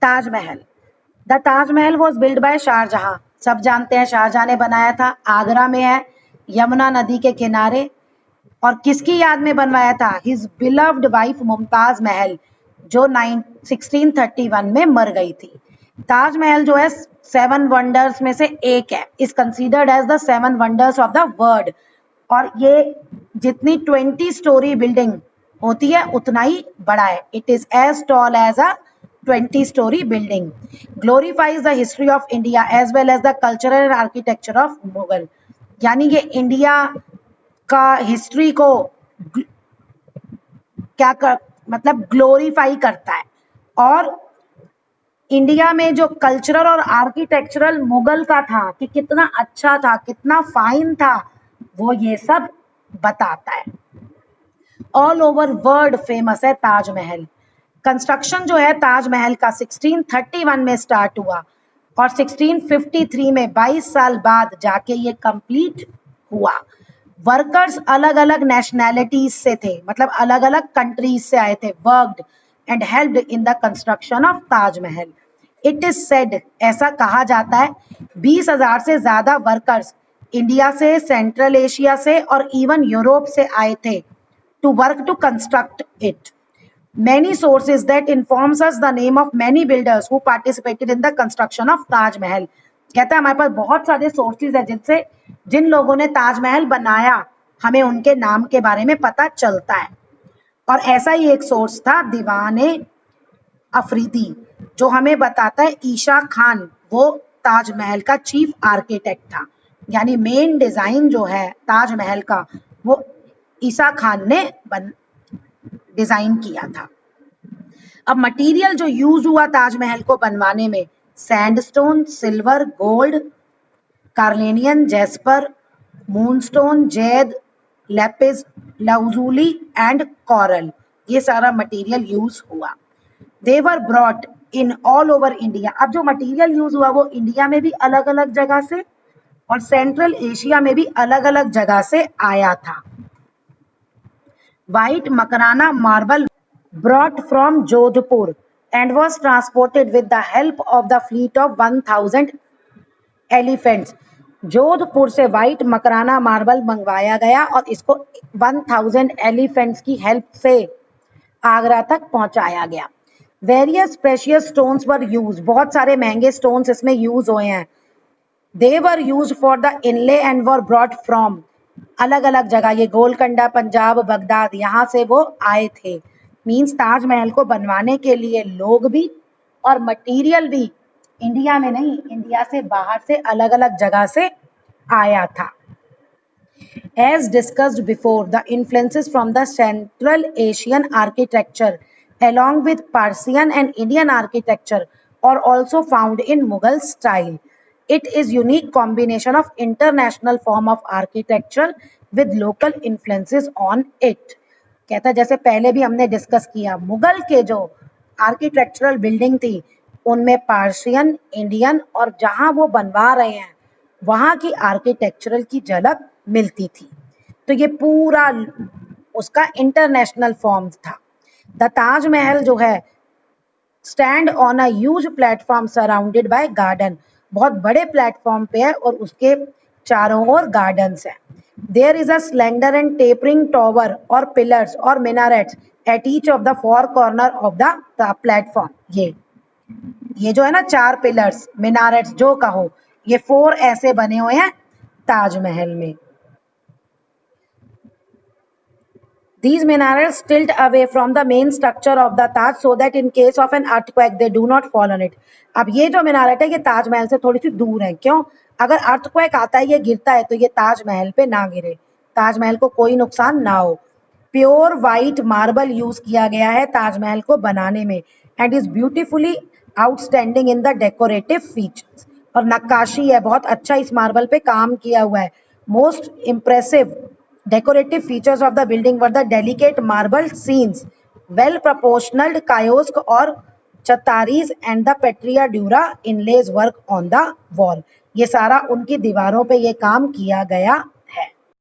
Taj Mahal. The Taj Mahal was build by Shahjahan. सब जानते हैं शाहजहां ने बनाया था, आगरा में है, यमुना नदी के किनारे। और किसकी याद में बनवाया था? His beloved wife Mumtaz Mahal, जो 1631 में मर गई थी। ताजमहल जो है 7 वंडर्स में से एक है, is considered as the 7 wonders of the world. और ये जितनी 20 स्टोरी बिल्डिंग होती है उतना ही बड़ा है। It is as tall as a 20 story building. Glorifies the history of India as well as the cultural and architecture of Mughal. यानी ये इंडिया का हिस्ट्री को मतलब ग्लोरीफाई करता है। और इंडिया में जो कल्चरल और आर्किटेक्चरल मुगल का था कि कितना अच्छा था, कितना फाइन था, वो ये सब बताता है। ऑल ओवर वर्ल्ड फेमस है ताजमहल। कंस्ट्रक्शन जो है ताजमहल का 1631 में स्टार्ट हुआ और 1653 में 22 साल बाद जाके ये कंप्लीट हुआ। वर्कर्स अलग अलग नेशनैलिटीज से थे, मतलब अलग अलग कंट्रीज से आए थे। Worked and helped in the construction of Taj Mahal. It is said, ऐसा कहा जाता है, 20,000 से ज्यादा वर्कर्स इंडिया से, सेंट्रल एशिया से और इवन यूरोप से आए थे to work to construct it. Many sources that informs us the name of many builders who participated in the construction of Taj Mahal. कहता है हमारे पास बहुत सारे सोर्सेज है जिनसे जिन लोगों ने ताजमहल बनाया हमें उनके नाम के बारे में पता चलता है। और ऐसा ही एक सोर्स था दीवाने अफरीदी, जो हमें बताता है ईशा खान वो ताजमहल का चीफ आर्किटेक्ट था। यानी मेन डिजाइन जो है ताजमहल का वो ईसा खान ने डिजाइन किया था। अब मटेरियल जो यूज हुआ ताजमहल को बनवाने में, sandstone, silver, gold, carnelian, jasper, moonstone, jade, lapis lazuli and coral, ये सारा मटेरियल यूज हुआ। They were brought in all over India. अब जो मटेरियल यूज हुआ वो इंडिया में भी अलग अलग जगह से और सेंट्रल एशिया में भी अलग अलग जगह से आया था। White Makarana marble brought from Jodhpur and was transported with the help of the fleet of 1,000 elephants. Jodhpur से व्हाइट मकराना मार्बल मंगवाया गया और इसको 1000 एलिफेंट्स की हेल्प से आगरा तक पहुंचाया गया। Various precious stones were use, बहुत सारे महंगे स्टोन्स इसमें यूज हुए हैं। They were use for the inlay and were brought from, अलग अलग जगह, ये गोलकंडा, पंजाब, बगदाद, यहाँ से वो आए थे। मीन्स ताजमहल को बनवाने के लिए लोग भी और मटेरियल भी इंडिया में नहीं, इंडिया से बाहर से अलग अलग जगह से आया था। As discussed before, the influences from the Central Asian architecture along with Persian and Indian architecture are also found in Mughal style. It is unique combination of international form of architecture with local influences on it. कहता है जैसे पहले भी हमने discuss किया, मुगल के जो architectural building थी उनमें पार्शियन, इंडियन और जहां वो बनवा रहे हैं वहां की आर्किटेक्चरल की झलक मिलती थी। तो ये पूरा उसका इंटरनेशनल फॉर्म था। द ताजमहल जो है stand on a huge platform surrounded by garden, बहुत बड़े प्लेटफॉर्म पे है और उसके चारों ओर गार्डन्स हैं। There is a slender and tapering tower और पिलर्स और minarets at each of the four corner of the platform. ये जो है ना 4 पिलर्स, मिनारेट्स जो कहो, ये 4 ऐसे बने हुए हैं ताजमहल में। These minarets tilt away from the main structure of the Taj so that in case of an earthquake they do not fall on it. अब ये जो minaret है ये ताजमहल से थोड़ी सी दूर है। क्यों? अगर earthquake आता है, ये गिरता है तो ये ताजमहल पे ना गिरे, ताजमहल को कोई नुकसान ना हो। प्योर व्हाइट मार्बल यूज किया गया है ताजमहल को बनाने में and is beautifully outstanding in the decorative features. और नक्काशी है, बहुत अच्छा इस मार्बल पे काम किया हुआ है। Most impressive decorative features of the building were the delicate marble scenes, well proportioned kiosk or chataris and the petria dura inlays work on the wall. ये सारा उनकी दीवारों पे ये काम किया गया